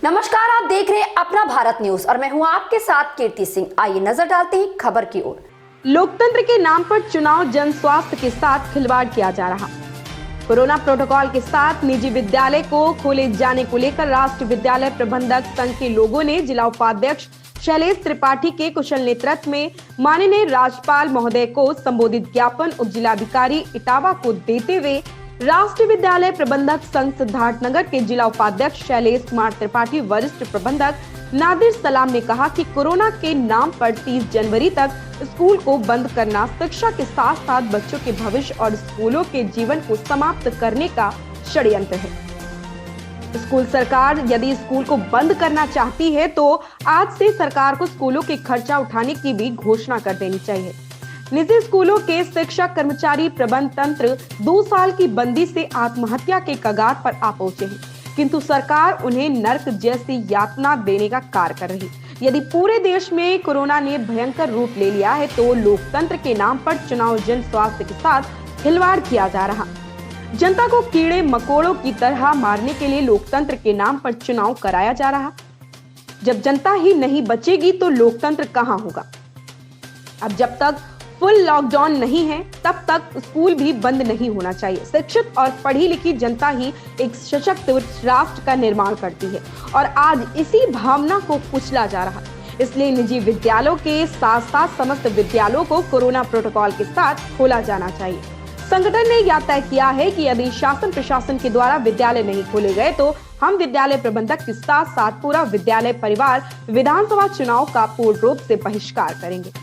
नमस्कार, आप देख रहे हैं अपना भारत न्यूज और मैं हूं आपके साथ कीर्ति सिंह। आइए नजर डालते हैं खबर की ओर। लोकतंत्र के नाम पर चुनाव जन स्वास्थ्य के साथ खिलवाड़ किया जा रहा। कोरोना प्रोटोकॉल के साथ निजी विद्यालय को खोले जाने को लेकर राष्ट्रीय विद्यालय प्रबंधक संघ के लोगों ने जिला उपाध्यक्ष शैलेश त्रिपाठी के कुशल नेतृत्व में माननीय राज्यपाल महोदय को संबोधित ज्ञापन उप जिलाधिकारी इटावा को देते हुए राष्ट्रीय विद्यालय प्रबंधक संघ सिद्धार्थनगर के जिला उपाध्यक्ष शैलेश कुमार त्रिपाठी, वरिष्ठ प्रबंधक नादिर सलाम ने कहा कि कोरोना के नाम पर 30 जनवरी तक स्कूल को बंद करना शिक्षा के साथ साथ बच्चों के भविष्य और स्कूलों के जीवन को समाप्त करने का षड्यंत्र है। स्कूल सरकार यदि स्कूल को बंद करना चाहती है तो आज से सरकार को स्कूलों के खर्चा उठाने की भी घोषणा कर देनी चाहिए। निजी स्कूलों के शिक्षक कर्मचारी प्रबंध तंत्र 2 साल की बंदी से आत्महत्या के कगार पर आ पहुंचे हैं, किंतु सरकार उन्हें नर्क जैसी यातना देने का कार्य कर रही। यदि पूरे देश में कोरोना ने भयंकर रूप ले लिया है तो लोकतंत्र के नाम पर चुनाव जन स्वास्थ्य के साथ खिलवाड़ किया जा रहा। जनता को कीड़े मकोड़ों की तरह मारने के लिए लोकतंत्र के नाम पर चुनाव कराया जा रहा। जब जनता ही नहीं बचेगी तो लोकतंत्र कहां होगा। अब जब तक फुल लॉकडाउन नहीं है तब तक स्कूल भी बंद नहीं होना चाहिए। शिक्षित और पढ़ी लिखी जनता ही एक सशक्त राष्ट्र का निर्माण करती है और आज इसी भावना को कुचला जा रहा है। इसलिए निजी विद्यालयों के साथ साथ समस्त विद्यालयों को कोरोना प्रोटोकॉल के साथ खोला जाना चाहिए। संगठन ने यह तय किया है कि यदि शासन प्रशासन के द्वारा विद्यालय नहीं खोले गए तो हम विद्यालय प्रबंधक के साथ साथ पूरा विद्यालय परिवार विधानसभा चुनाव का पूर्ण रूप से बहिष्कार करेंगे।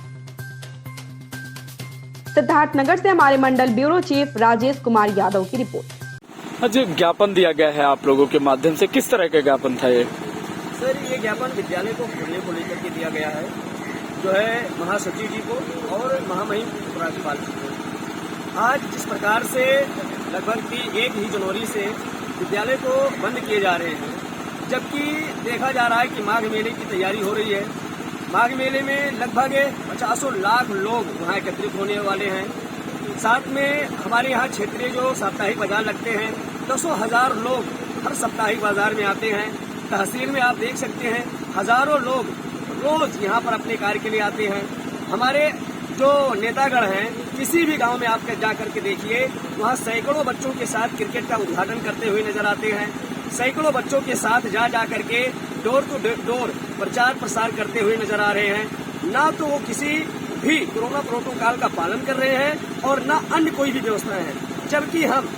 सिद्धार्थनगर से हमारे मंडल ब्यूरो चीफ राजेश कुमार यादव की रिपोर्ट। आज ज्ञापन दिया गया है आप लोगों के माध्यम से, किस तरह का ज्ञापन था ये? सर, ये ज्ञापन विद्यालय को खोलने को लेकर के दिया गया है, जो है महासचिव जी को और महामहिम राज्यपाल जी को। आज जिस प्रकार से लगभग की 1 ही जनवरी से विद्यालय को बंद किए जा रहे हैं, जबकि देखा जा रहा है कि माघ मेले की तैयारी हो रही है। माघ मेले में लगभग 50 लाख लोग वहाँ एकत्रित होने वाले हैं। साथ में हमारे यहाँ क्षेत्रीय जो साप्ताहिक बाजार लगते हैं, 10,000 लोग हर साप्ताहिक बाजार में आते हैं। तहसील में आप देख सकते हैं हजारों लोग रोज यहाँ पर अपने कार्य के लिए आते हैं। हमारे जो नेतागण हैं, किसी भी गांव में आप जा करके देखिए, वहाँ सैकड़ों बच्चों के साथ क्रिकेट का उद्घाटन करते हुए नजर आते हैं। सैकड़ों बच्चों के साथ जा करके डोर टू डोर प्रचार प्रसार करते हुए नजर आ रहे हैं। ना तो वो किसी भी कोरोना प्रोटोकॉल का पालन कर रहे हैं और ना अन्य कोई भी व्यवस्थाएं हैं, जबकि हम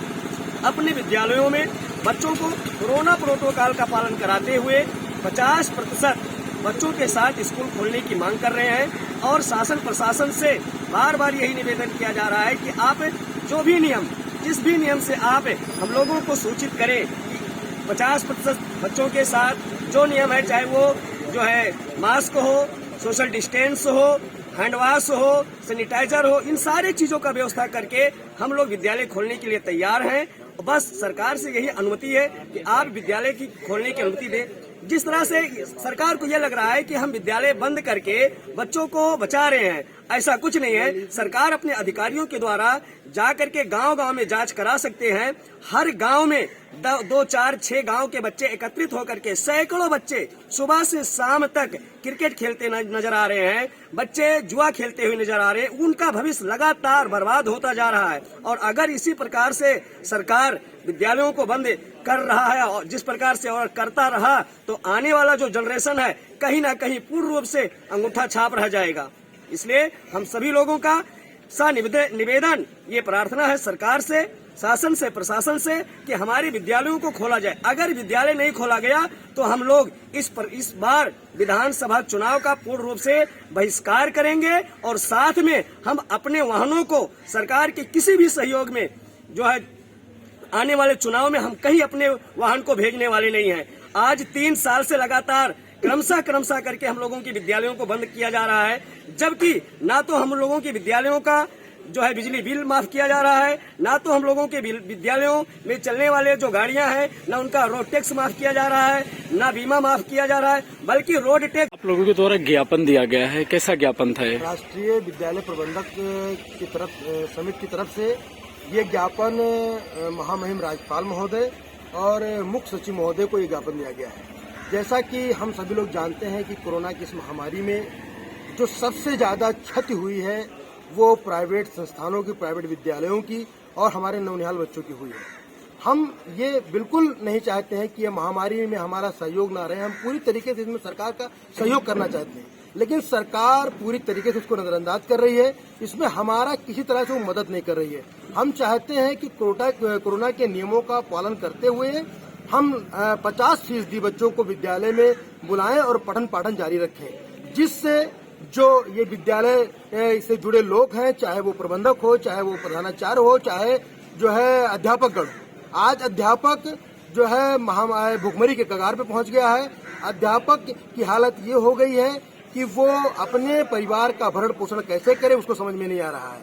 अपने विद्यालयों में बच्चों को कोरोना प्रोटोकॉल का पालन कराते हुए 50% बच्चों के साथ स्कूल खोलने की मांग कर रहे हैं। और शासन प्रशासन से बार बार यही निवेदन किया जा रहा है कि आप जो भी नियम, जिस भी नियम से आप हम लोगों को सूचित करें, 50% बच्चों के साथ जो नियम है, चाहे वो जो है मास्क हो, सोशल डिस्टेंस हो, हैंड वॉश हो, सैनिटाइजर हो, इन सारे चीजों का व्यवस्था करके हम लोग विद्यालय खोलने के लिए तैयार हैं। बस सरकार से यही अनुमति है कि आप विद्यालय की खोलने की अनुमति दें। जिस तरह से सरकार को यह लग रहा है कि हम विद्यालय बंद करके बच्चों को बचा रहे हैं, ऐसा कुछ नहीं है। सरकार अपने अधिकारियों के द्वारा जा करके गांव-गांव में जांच करा सकते हैं। हर गांव में 2, 4, 6 गांव के बच्चे एकत्रित होकर के सैकड़ों बच्चे सुबह से शाम तक क्रिकेट खेलते नजर आ रहे हैं, बच्चे जुआ खेलते हुए नजर आ रहे हैं। उनका भविष्य लगातार बर्बाद होता जा रहा है। और अगर इसी प्रकार से सरकार विद्यालयों को बंद कर रहा है और जिस प्रकार से और करता रहा तो आने वाला जो जनरेशन है कहीं ना कहीं पूर्ण रूप से अंगूठा छाप रह जाएगा। इसलिए हम सभी लोगों का निवेदन, ये प्रार्थना है सरकार से, शासन से, प्रशासन से कि हमारे विद्यालयों को खोला जाए। अगर विद्यालय नहीं खोला गया तो हम लोग इस बार विधानसभा चुनाव का पूर्ण रूप से बहिष्कार करेंगे और साथ में हम अपने वाहनों को सरकार के किसी भी सहयोग में जो है आने वाले चुनाव में हम कहीं अपने वाहन को भेजने वाले नहीं हैं। आज 3 साल से लगातार क्रमशः करके हम लोगों के विद्यालयों को बंद किया जा रहा है, जबकि ना तो हम लोगों के विद्यालयों का जो है बिजली बिल माफ किया जा रहा है, ना तो हम लोगों के विद्यालयों में चलने वाले जो गाड़ियां हैं, ना उनका रोड टैक्स माफ किया जा रहा है, ना बीमा माफ किया जा रहा है, बल्कि रोड टैक्स। आप लोगों के द्वारा ज्ञापन दिया गया है, कैसा ज्ञापन था? राष्ट्रीय विद्यालय प्रबंधक की तरफ समिति की तरफ से ये ज्ञापन महामहिम राज्यपाल महोदय और मुख्य सचिव महोदय को ये ज्ञापन दिया गया है। जैसा कि हम सभी लोग जानते हैं कि कोरोना की इस महामारी में जो सबसे ज़्यादा क्षति हुई है वो प्राइवेट संस्थानों की, प्राइवेट विद्यालयों की और हमारे नौनिहाल बच्चों की हुई है। हम ये बिल्कुल नहीं चाहते हैं कि ये महामारी में हमारा सहयोग ना रहे। हम पूरी तरीके से इसमें सरकार का सहयोग करना चाहते हैं, लेकिन सरकार पूरी तरीके से इसको नजरअंदाज कर रही है। इसमें हमारा किसी तरह से वो मदद नहीं कर रही है। हम चाहते हैं कि कोरोना के नियमों का पालन करते हुए हम 50% बच्चों को विद्यालय में बुलाएं और पठन पाठन जारी रखें, जिससे जो ये विद्यालय से जुड़े लोग हैं, चाहे वो प्रबंधक हो, चाहे वो प्रधानाचार्य हो, चाहे जो है अध्यापकगण, आज अध्यापक जो है महामारी भुखमरी के कगार पे पहुंच गया है। अध्यापक की हालत ये हो गई है कि वो अपने परिवार का भरण पोषण कैसे करे उसको समझ में नहीं आ रहा है।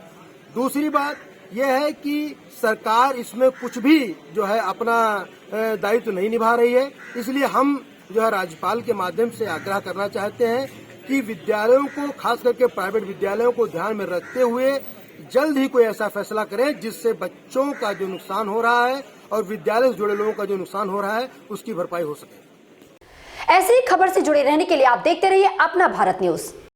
दूसरी बात यह है कि सरकार इसमें कुछ भी जो है अपना दायित्व नहीं निभा रही है। इसलिए हम जो है राज्यपाल के माध्यम से आग्रह करना चाहते हैं कि विद्यालयों को, खास करके प्राइवेट विद्यालयों को ध्यान में रखते हुए जल्द ही कोई ऐसा फैसला करें जिससे बच्चों का जो नुकसान हो रहा है और विद्यालय से जुड़े लोगों का जो नुकसान हो रहा है उसकी भरपाई हो सके। ऐसी ही खबर से जुड़े रहने के लिए आप देखते रहिए अपना भारत न्यूज।